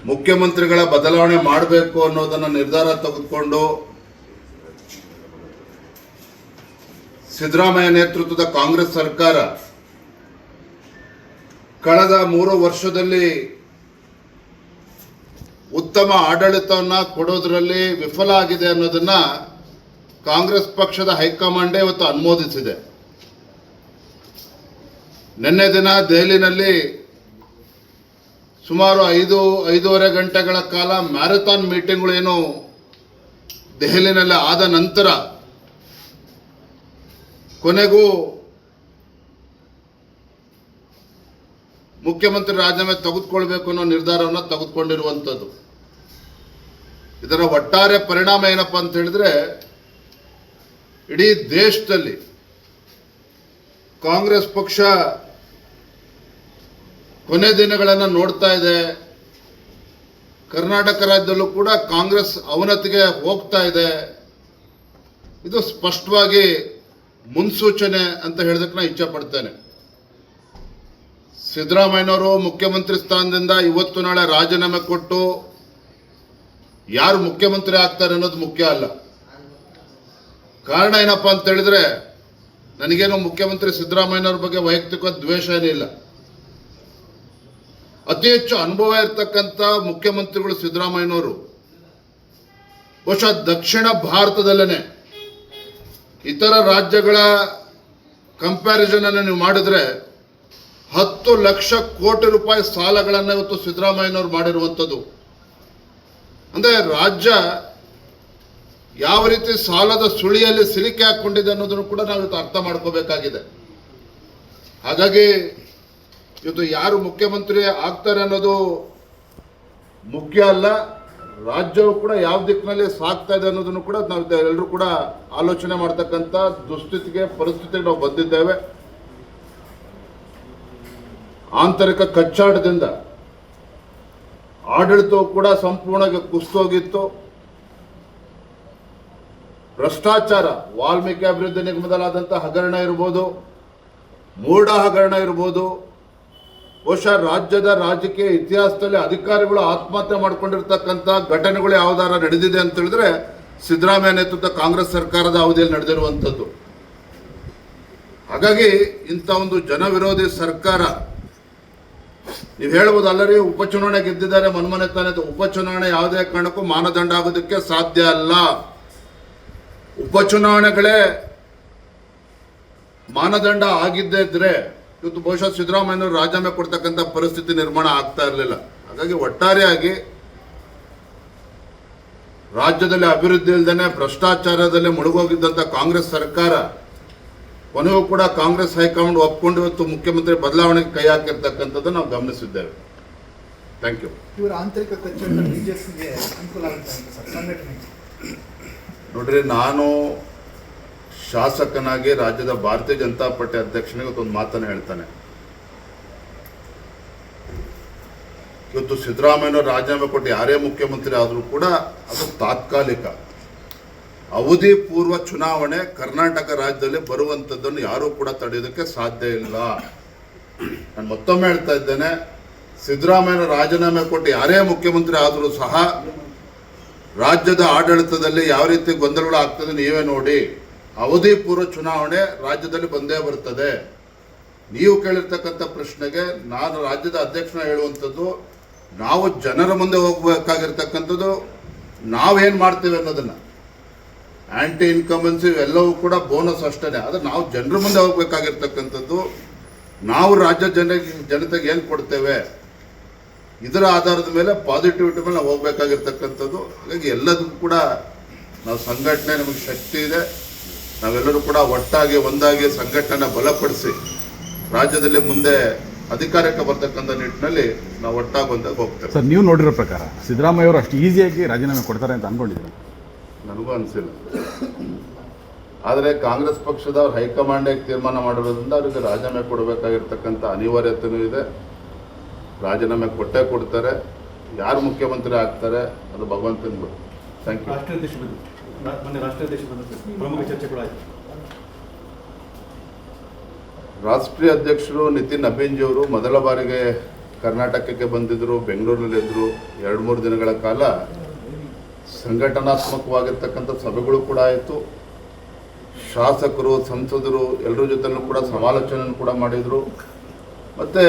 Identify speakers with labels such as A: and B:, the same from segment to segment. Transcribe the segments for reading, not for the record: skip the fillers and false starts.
A: ಮುಖ್ಯಮಂತ್ರಿಗಳ ಬದಲಾವಣೆ ಮಾಡಬೇಕು ಅನ್ನೋದನ್ನು ನಿರ್ಧಾರ ತೆಗೆದುಕೊಂಡು ಸಿದ್ದರಾಮಯ್ಯ ನೇತೃತ್ವದ ಕಾಂಗ್ರೆಸ್ ಸರ್ಕಾರ ಕಳೆದ 3 ವರ್ಷದಲ್ಲಿ ಉತ್ತಮ ಆಡಳಿತವನ್ನು ಕೊಡೋದರಲ್ಲಿ ವಿಫಲ ಆಗಿದೆ ಅನ್ನೋದನ್ನ ಕಾಂಗ್ರೆಸ್ ಪಕ್ಷದ ಹೈಕಮಾಂಡೇ ಇವತ್ತು ಅನುಮೋದಿಸಿದೆ. ನಿನ್ನೆ ದಿನ ದೆಹಲಿನಲ್ಲಿ ಸುಮಾರು 5-5.5 ಗಂಟೆಗಳ ಕಾಲ ಮ್ಯಾರಥಾನ್ ಮೀಟಿಂಗ್ಗಳೇನು ದೆಹಲಿನಲ್ಲಿ ಆದ ನಂತರ ಕೊನೆಗೂ ಮುಖ್ಯಮಂತ್ರಿ ರಾಜೀನಾಮೆ ತೆಗೆದುಕೊಳ್ಬೇಕು ಅನ್ನೋ ನಿರ್ಧಾರವನ್ನು ತೆಗೆದುಕೊಂಡಿರುವಂಥದ್ದು. ಇದರ ಒಟ್ಟಾರೆ ಪರಿಣಾಮ ಏನಪ್ಪ ಅಂತ ಹೇಳಿದ್ರೆ, ಇಡೀ ದೇಶದಲ್ಲಿ ಕಾಂಗ್ರೆಸ್ ಪಕ್ಷ ಕೊನೆ ದಿನಗಳನ್ನು ನೋಡ್ತಾ ಇದೆ. ಕರ್ನಾಟಕ ರಾಜ್ಯದಲ್ಲೂ ಕೂಡ ಕಾಂಗ್ರೆಸ್ ಅವನತಿಗೆ ಹೋಗ್ತಾ ಇದೆ. ಇದು ಸ್ಪಷ್ಟವಾಗಿ ಮುನ್ಸೂಚನೆ ಅಂತ ಹೇಳೋದಕ್ಕೆ ನಾನು ಇಚ್ಛೆ ಪಡ್ತೇನೆ. ಸಿದ್ದರಾಮಯ್ಯನವರು ಮುಖ್ಯಮಂತ್ರಿ ಸ್ಥಾನದಿಂದ ಇವತ್ತು ನಾಳೆ ರಾಜೀನಾಮೆ ಕೊಟ್ಟು ಯಾರು ಮುಖ್ಯಮಂತ್ರಿ ಆಗ್ತಾರೆ ಅನ್ನೋದು ಮುಖ್ಯ ಅಲ್ಲ. ಕಾರಣ ಏನಪ್ಪ ಅಂತ ಹೇಳಿದ್ರೆ, ನನಗೇನು ಮುಖ್ಯಮಂತ್ರಿ ಸಿದ್ದರಾಮಯ್ಯನವ್ರ ಬಗ್ಗೆ ವೈಯಕ್ತಿಕ ದ್ವೇಷ ಏನಿಲ್ಲ. ಅತಿ ಹೆಚ್ಚು ಅನುಭವ ಇರತಕ್ಕಂಥ ಮುಖ್ಯಮಂತ್ರಿಗಳು ಸಿದ್ದರಾಮಯ್ಯನವರು. ಬಹುಶಃ ದಕ್ಷಿಣ ಭಾರತದಲ್ಲೇ ಇತರ ರಾಜ್ಯಗಳ ಕಂಪ್ಯಾರಿಸನ್ ಅನ್ನು ನೀವು ಮಾಡಿದ್ರೆ 10 ಲಕ್ಷ ಕೋಟಿ ರೂಪಾಯಿ ಸಾಲಗಳನ್ನು ಇವತ್ತು ಸಿದ್ದರಾಮಯ್ಯನವರು ಮಾಡಿರುವಂಥದ್ದು. ಅಂದರೆ ರಾಜ್ಯ ಯಾವ ರೀತಿ ಸಾಲದ ಸುಳಿಯಲ್ಲಿ ಸಿಲುಕಿ ಹಾಕೊಂಡಿದೆ ಅನ್ನೋದನ್ನು ಕೂಡ ನಾವು ಇವತ್ತು ಅರ್ಥ ಮಾಡ್ಕೋಬೇಕಾಗಿದೆ. ಹಾಗಾಗಿ ಇವತ್ತು ಯಾರು ಮುಖ್ಯಮಂತ್ರಿ ಆಗ್ತಾರೆ ಅನ್ನೋದು ಮುಖ್ಯ ಅಲ್ಲ, ರಾಜ್ಯವು ಕೂಡ ಯಾವ ದಿಕ್ಕಿನಲ್ಲಿ ಸಾಗ್ತಾ ಇದೆ ಅನ್ನೋದನ್ನು ಕೂಡ ನಾವು ಎಲ್ಲರೂ ಕೂಡ ಆಲೋಚನೆ ಮಾಡ್ತಕ್ಕಂಥ ಪರಿಸ್ಥಿತಿಗೆ ನಾವು ಬಂದಿದ್ದೇವೆ. ಆಂತರಿಕ ಕಚ್ಚಾಟದಿಂದ ಆಡಳಿತವು ಕೂಡ ಸಂಪೂರ್ಣವಾಗಿ ಕುಸಿದೋಗಿತ್ತು. ಭ್ರಷ್ಟಾಚಾರ, ವಾಲ್ಮೀಕಿ ಅಭಿವೃದ್ಧಿ ನಿಗಮದಲ್ಲಾದಂಥ ಹಗರಣ ಇರ್ಬೋದು, ಮೂಡ ಹಗರಣ ಇರ್ಬೋದು, ಬಹುಶಃ ರಾಜ್ಯದ ರಾಜಕೀಯ ಇತಿಹಾಸದಲ್ಲಿ ಅಧಿಕಾರಿಗಳು ಆತ್ಮಹತ್ಯೆ ಮಾಡಿಕೊಂಡಿರ್ತಕ್ಕಂಥ ಘಟನೆಗಳು ಯಾವ್ದಾರ ನಡೆದಿದೆ ಅಂತ ಹೇಳಿದ್ರೆ ಸಿದ್ದರಾಮಯ್ಯ ನೇತೃತ್ವ ಕಾಂಗ್ರೆಸ್ ಸರ್ಕಾರದ ಅವಧಿಯಲ್ಲಿ ನಡೆದಿರುವಂಥದ್ದು. ಹಾಗಾಗಿ ಇಂಥ ಒಂದು ಜನವಿರೋಧಿ ಸರ್ಕಾರ, ನೀವು ಹೇಳ್ಬೋದು ಅಲ್ಲರಿ ಉಪಚುನಾವಣೆ ಗೆದ್ದಿದ್ದಾರೆ ಮನ್ಮನೆ ತಾನೆ. ಉಪಚುನಾವಣೆ ಯಾವುದೇ ಕಾರಣಕ್ಕೂ ಮಾನದಂಡ ಆಗೋದಕ್ಕೆ ಸಾಧ್ಯ ಅಲ್ಲ. ಉಪಚುನಾವಣೆಗಳೇ ಮಾನದಂಡ ಆಗಿದ್ದೇ ಇದ್ರೆ ಇವತ್ತು ಬಹುಶಃ ಸಿದ್ದರಾಮಯ್ಯನವರು ರಾಜೀನಾಮೆ ಕೊಡ್ತಕ್ಕಂಥ ಪರಿಸ್ಥಿತಿ ನಿರ್ಮಾಣ ಆಗ್ತಾ ಇರಲಿಲ್ಲ. ಹಾಗಾಗಿ ಒಟ್ಟಾರೆಯಾಗಿ ರಾಜ್ಯದಲ್ಲಿ ಅಭಿವೃದ್ಧಿ ಇಲ್ಲದೇ ಭ್ರಷ್ಟಾಚಾರದಲ್ಲಿ ಮುಳುಗೋಗಿದ್ದಂಥ ಕಾಂಗ್ರೆಸ್ ಸರ್ಕಾರ ಕೊನೆಗೂ ಕೂಡ ಕಾಂಗ್ರೆಸ್ ಹೈಕಮಾಂಡ್ ಒಪ್ಕೊಂಡು ಇವತ್ತು ಮುಖ್ಯಮಂತ್ರಿ ಬದಲಾವಣೆಗೆ ಕೈ ಹಾಕಿರ್ತಕ್ಕಂಥದ್ದು ನಾವು ಗಮನಿಸಿದ್ದೇವೆ. Thank you.
B: ಇವರ ಆಂತರಿಕ ಕಚ್ಚಾಟ ಬಿಜೆಪಿಗೆ ಅನುಕೂಲ ಆಗುತ್ತೆ ಸರ್ ಸಂಘಟನೆ?
A: ನೋಡ್ರಿ, ನಾನು ಶಾಸಕನಾಗಿ ರಾಜ್ಯದ ಭಾರತೀಯ ಜನತಾ ಪಾರ್ಟಿ ಅಧ್ಯಕ್ಷನಿಗೆ ಒಂದು ಮಾತನ್ನು ಹೇಳ್ತಾನೆ. ಇವತ್ತು ಸಿದ್ದರಾಮಯ್ಯನವರು ರಾಜೀನಾಮೆ ಕೊಟ್ಟು ಯಾರೇ ಮುಖ್ಯಮಂತ್ರಿ ಆದರೂ ಕೂಡ ಅದು ತಾತ್ಕಾಲಿಕ. ಅವಧಿ ಪೂರ್ವ ಚುನಾವಣೆ ಕರ್ನಾಟಕ ರಾಜ್ಯದಲ್ಲಿ ಬರುವಂಥದ್ದನ್ನು ಯಾರೂ ಕೂಡ ತಡೆಯೋದಕ್ಕೆ ಸಾಧ್ಯ ಇಲ್ಲ. ನಾನು ಮತ್ತೊಮ್ಮೆ ಹೇಳ್ತಾ ಇದ್ದೇನೆ, ಸಿದ್ದರಾಮಯ್ಯನವರು ರಾಜೀನಾಮೆ ಕೊಟ್ಟು ಯಾರೇ ಮುಖ್ಯಮಂತ್ರಿ ಆದರೂ ಸಹ ರಾಜ್ಯದ ಆಡಳಿತದಲ್ಲಿ ಯಾವ ರೀತಿ ಗೊಂದಲಗಳು ಆಗ್ತದೆ ನೀವೇ ನೋಡಿ. ಅವಧಿ ಪೂರ್ವ ಚುನಾವಣೆ ರಾಜ್ಯದಲ್ಲಿ ಬಂದೇ ಬರ್ತದೆ. ನೀವು ಕೇಳಿರ್ತಕ್ಕಂಥ ಪ್ರಶ್ನೆಗೆ ನಾನು ರಾಜ್ಯದ ಅಧ್ಯಕ್ಷನ ಹೇಳುವಂಥದ್ದು, ನಾವು ಜನರ ಮುಂದೆ ಹೋಗಬೇಕಾಗಿರ್ತಕ್ಕಂಥದ್ದು ನಾವೇನು ಮಾಡ್ತೇವೆ ಅನ್ನೋದನ್ನು. ಆ್ಯಂಟಿ ಇನ್ಕಂಬೆನ್ಸಿ ಎಲ್ಲವೂ ಕೂಡ ಬೋನಸ್ ಅಷ್ಟೇ. ಆದರೆ ನಾವು ಜನರ ಮುಂದೆ ಹೋಗಬೇಕಾಗಿರ್ತಕ್ಕಂಥದ್ದು, ನಾವು ರಾಜ್ಯ ಜನತೆಗೆ ಏನು ಕೊಡ್ತೇವೆ ಇದರ ಆಧಾರದ ಮೇಲೆ ಪಾಸಿಟಿವಿಟಿ ಮೇಲೆ ನಾವು ಹೋಗಬೇಕಾಗಿರ್ತಕ್ಕಂಥದ್ದು. ಹಾಗಾಗಿ ಎಲ್ಲದಕ್ಕೂ ಕೂಡ ನಾವು ಸಂಘಟನೆ, ನಮಗೆ ಶಕ್ತಿ ಇದೆ. ನಾವೆಲ್ಲರೂ ಕೂಡ ಒಟ್ಟಾಗಿ ಒಂದಾಗಿ ಸಂಘಟನೆ ಬಲಪಡಿಸಿ ರಾಜ್ಯದಲ್ಲಿ ಮುಂದೆ ಅಧಿಕಾರಕ್ಕೆ ಬರ್ತಕ್ಕಂಥ ನಿಟ್ಟಿನಲ್ಲಿ ನಾವು ಒಟ್ಟಾಗಿ ಒಂದಾಗಿ ಹೋಗ್ತೇವೆ.
C: ಸರ್, ನೀವು ನೋಡಿರೋ ಪ್ರಕಾರ ಸಿದ್ದರಾಮಯ್ಯ ಅವರು ಅಷ್ಟು ಈಸಿಯಾಗಿ ರಾಜೀನಾಮೆ ಕೊಡ್ತಾರೆ ಅಂತ ಅನ್ಕೊಂಡಿದ್ದೀನಿ?
A: ನನಗೂ ಅನಿಸಿಲ್ಲ. ಆದರೆ ಕಾಂಗ್ರೆಸ್ ಪಕ್ಷದವ್ರು ಹೈಕಮಾಂಡಿಗೆ ತೀರ್ಮಾನ ಮಾಡಿರೋದ್ರಿಂದ ಅವರಿಗೆ ರಾಜೀನಾಮೆ ಕೊಡಬೇಕಾಗಿರ್ತಕ್ಕಂಥ ಅನಿವಾರ್ಯತೆಯೂ ಇದೆ. ರಾಜೀನಾಮೆ ಕೊಟ್ಟೇ ಕೊಡ್ತಾರೆ. ಯಾರು ಮುಖ್ಯಮಂತ್ರಿ ಆಗ್ತಾರೆ ಅದು ಭಗವಂತನ ಗೊತ್ತು. Thank you. ರಾಷ್ಟ್ರೀಯ ಅಧ್ಯಕ್ಷರು ನಿತಿನ್ ಅಭಿನ್ಜಿಯವರು ಮೊದಲ ಬಾರಿಗೆ ಕರ್ನಾಟಕಕ್ಕೆ ಬಂದಿದ್ದರು, ಬೆಂಗಳೂರಿನಲ್ಲಿದ್ದರು. 2-3 ದಿನಗಳ ಕಾಲ ಸಂಘಟನಾತ್ಮಕವಾಗಿರ್ತಕ್ಕಂಥ ಸಭೆಗಳು ಕೂಡ ಆಯಿತು. ಶಾಸಕರು, ಸಂಸದರು ಎಲ್ಲರ ಜೊತೆಲೂ ಕೂಡ ಸಮಾಲೋಚನೆ ಕೂಡ ಮಾಡಿದರು. ಮತ್ತು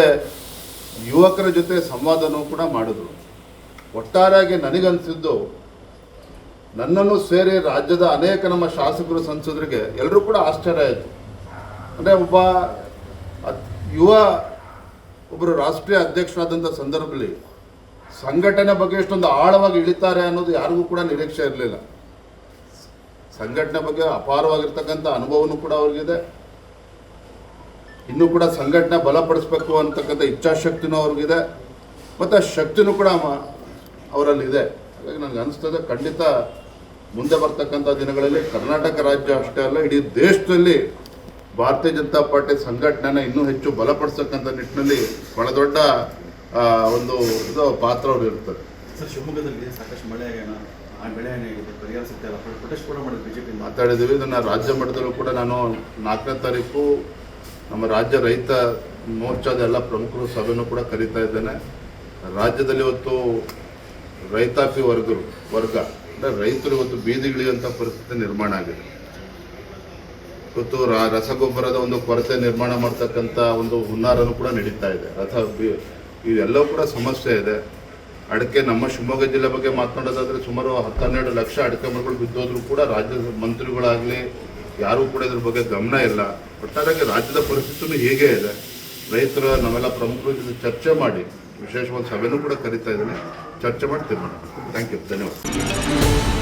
A: ಯುವಕರ ಜೊತೆ ಸಂವಾದನೂ ಕೂಡ ಮಾಡಿದ್ರು. ಒಟ್ಟಾರೆಯಾಗಿ ನನಗನ್ಸಿದ್ದು, ನನ್ನನ್ನು ಸೇರಿ ರಾಜ್ಯದ ಅನೇಕ ನಮ್ಮ ಶಾಸಕರು, ಸಂಸದರಿಗೆ ಎಲ್ಲರೂ ಕೂಡ ಆಶ್ಚರ್ಯ ಆಯಿತು. ಅಂದರೆ ಒಬ್ಬರು ರಾಷ್ಟ್ರೀಯ ಅಧ್ಯಕ್ಷರಾದಂಥ ಸಂದರ್ಭದಲ್ಲಿ ಸಂಘಟನೆ ಬಗ್ಗೆ ಎಷ್ಟೊಂದು ಆಳವಾಗಿ ಇಳಿತಾರೆ ಅನ್ನೋದು ಯಾರಿಗೂ ಕೂಡ ನಿರೀಕ್ಷೆ ಇರಲಿಲ್ಲ. ಸಂಘಟನೆ ಬಗ್ಗೆ ಅಪಾರವಾಗಿರ್ತಕ್ಕಂಥ ಅನುಭವನೂ ಕೂಡ ಅವ್ರಿಗಿದೆ. ಇನ್ನೂ ಕೂಡ ಸಂಘಟನೆ ಬಲಪಡಿಸಬೇಕು ಅಂತಕ್ಕಂಥ ಇಚ್ಛಾಶಕ್ತಿನೂ ಅವ್ರಿಗಿದೆ, ಮತ್ತು ಆ ಶಕ್ತಿನೂ ಕೂಡ ಅವರಲ್ಲಿದೆ. ಹಾಗಾಗಿ ನನಗೆ ಅನಿಸ್ತದೆ, ಖಂಡಿತ ಮುಂದೆ ಬರ್ತಕ್ಕಂಥ ದಿನಗಳಲ್ಲಿ ಕರ್ನಾಟಕ ರಾಜ್ಯ ಅಷ್ಟೇ ಅಲ್ಲ, ಇಡೀ ದೇಶದಲ್ಲಿ ಭಾರತೀಯ ಜನತಾ ಪಾರ್ಟಿ ಸಂಘಟನೆನ ಇನ್ನೂ ಹೆಚ್ಚು ಬಲಪಡಿಸ್ತಕ್ಕಂಥ ನಿಟ್ಟಿನಲ್ಲಿ ಬಹಳ ದೊಡ್ಡ ಒಂದು ಪಾತ್ರ ಅವ್ರು ಇರ್ತದೆ.
D: ಸರ್, ಶಿವಮೊಗ್ಗದಲ್ಲಿ ಸಾಕಷ್ಟು ಮಳೆ ಆ ಬೆಳೆ ಏನಾಗಿದೆ, ಪರಿಹಾರ ಸಿಗ್ತಾ ಇಲ್ಲ, ಪ್ರೊಟೆಸ್ಟ್ ಕೂಡ ಮಾಡೋದು ಬಿಜೆಪಿ
A: ಮಾತಾಡಿದ್ದೀವಿ. ಇದನ್ನು ರಾಜ್ಯ ಮಟ್ಟದಲ್ಲೂ ಕೂಡ ನಾನು 4ನೇ ತಾರೀಕು ನಮ್ಮ ರಾಜ್ಯ ರೈತ ಮೋರ್ಚಾದ ಎಲ್ಲ ಪ್ರಮುಖರು ಸಭೆನೂ ಕೂಡ ಕರೀತಾ ಇದ್ದೇನೆ. ರಾಜ್ಯದಲ್ಲಿ ಇವತ್ತು ರೈತಾಪಿ ವರ್ಗ ಅಂದರೆ ರೈತರು ಇವತ್ತು ಬೀದಿಗಿಳಿಯುವಂಥ ಪರಿಸ್ಥಿತಿ ನಿರ್ಮಾಣ ಆಗಿದೆ. ಇವತ್ತು ರಸಗೊಬ್ಬರದ ಒಂದು ಕೊರತೆ ನಿರ್ಮಾಣ ಮಾಡ್ತಕ್ಕಂಥ ಒಂದು ಹುನ್ನಾರನೂ ಕೂಡ ನಡೀತಾ ಇದೆ. ಇವೆಲ್ಲವೂ ಕೂಡ ಸಮಸ್ಯೆ ಇದೆ. ಅಡಿಕೆ, ನಮ್ಮ ಶಿವಮೊಗ್ಗ ಜಿಲ್ಲೆ ಬಗ್ಗೆ ಮಾತನಾಡೋದಾದರೆ ಸುಮಾರು 10-12 ಲಕ್ಷ ಅಡಿಕೆ ಮರಗಳು ಬಿದ್ದೋದ್ರೂ ಕೂಡ ರಾಜ್ಯದ ಮಂತ್ರಿಗಳಾಗಲಿ ಯಾರೂ ಕೂಡ ಇದ್ರ ಬಗ್ಗೆ ಗಮನ ಇಲ್ಲ. ಒಟ್ಟಾರೆಯಾಗಿ ರಾಜ್ಯದ ಪರಿಸ್ಥಿತಿನೂ ಹೇಗೆ ಇದೆ. ರೈತರ ನಮ್ಮೆಲ್ಲ ಪ್ರಮುಖರ ಜೊತೆ ಚರ್ಚೆ ಮಾಡಿ, ವಿಶೇಷವಾದ ಸಭೆನೂ ಕೂಡ ಕರೀತಾ ಇದ್ದೀನಿ, ಚರ್ಚೆ ಮಾಡಿ ತೀರ್ಮಾನ. ಥ್ಯಾಂಕ್ ಯು, ಧನ್ಯವಾದ.